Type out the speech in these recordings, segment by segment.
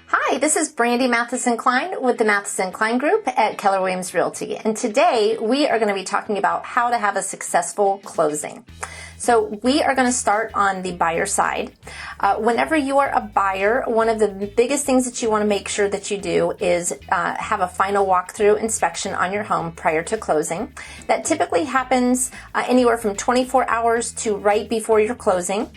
Hi, this is Brandie Mathison-Klein with the Mathison-Klein Group at Keller Williams Realty. And today we are going to be talking about how to have a successful closing. So we are going to start on the buyer side. Whenever you are a buyer, one of the biggest things that you want to make sure that you do is have a final walkthrough inspection on your home prior to closing. That typically happens anywhere from 24 hours to right before your closing.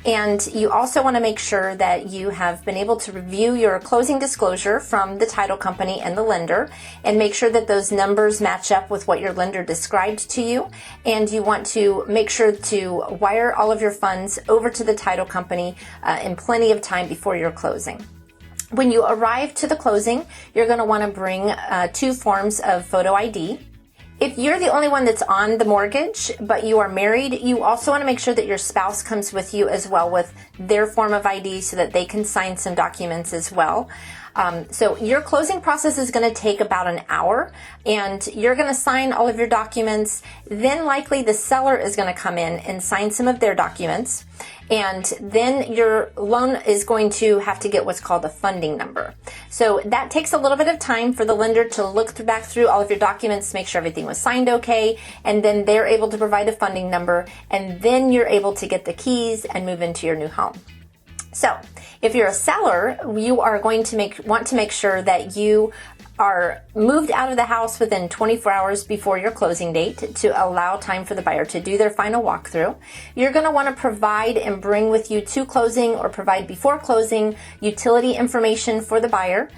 And you also want to make sure that you have been able to review your closing disclosure from the title company and the lender and make sure that those numbers match up with what your lender described to you. And you want to make sure to wire all of your funds over to the title company in plenty of time before your closing. When you arrive to the closing, you're going to want to bring 2 forms of photo ID. If you're the only one that's on the mortgage, but you are married, you also want to make sure that your spouse comes with you as well with their form of ID so that they can sign some documents as well. So your closing process is going to take about an hour, and you're going to sign all of your documents. Then likely the seller is going to come in and sign some of their documents. And then your loan is going to have to get what's called a funding number. So that takes a little bit of time for the lender to look back through all of your documents, make sure everything was signed okay, and then they're able to provide a funding number, and then you're able to get the keys and move into your new home. So if you're a seller, you are going to want to make sure that you are moved out of the house within 24 hours before your closing date to allow time for the buyer to do their final walkthrough. You're going to want to provide and bring with you to closing or provide before closing utility information for the buyer,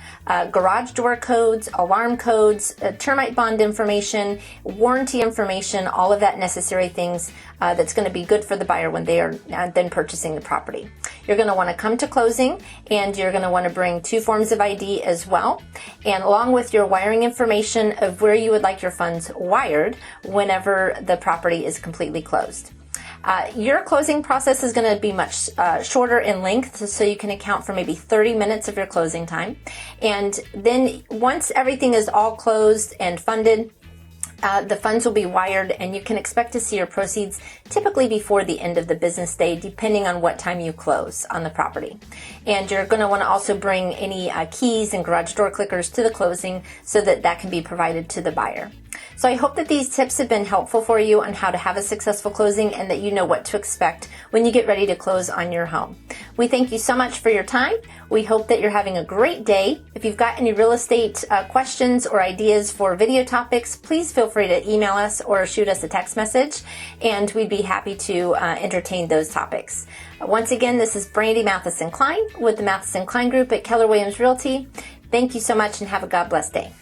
garage door codes, alarm codes, termite bond information, warranty information, all of that necessary things that's going to be good for the buyer when they are then purchasing the property. You're going to want to come to closing, and you're going to want to bring 2 forms of ID as well, and along with your wiring information of where you would like your funds wired whenever the property is completely closed. Your closing process is going to be much shorter in length, so you can account for maybe 30 minutes of your closing time. And then once everything is all closed and funded, the funds will be wired, and you can expect to see your proceeds typically before the end of the business day, depending on what time you close on the property. And you're going to want to also bring any keys and garage door clickers to the closing so that that can be provided to the buyer. So I hope that these tips have been helpful for you on how to have a successful closing and that you know what to expect when you get ready to close on your home. We thank you so much for your time. We hope that you're having a great day. If you've got any real estate questions or ideas for video topics, please feel free to email us or shoot us a text message, and we'd be happy to entertain those topics. Once again, this is Brandie Mathison-Klein with the Mathison-Klein Group at Keller Williams Realty. Thank you so much and have a God bless day.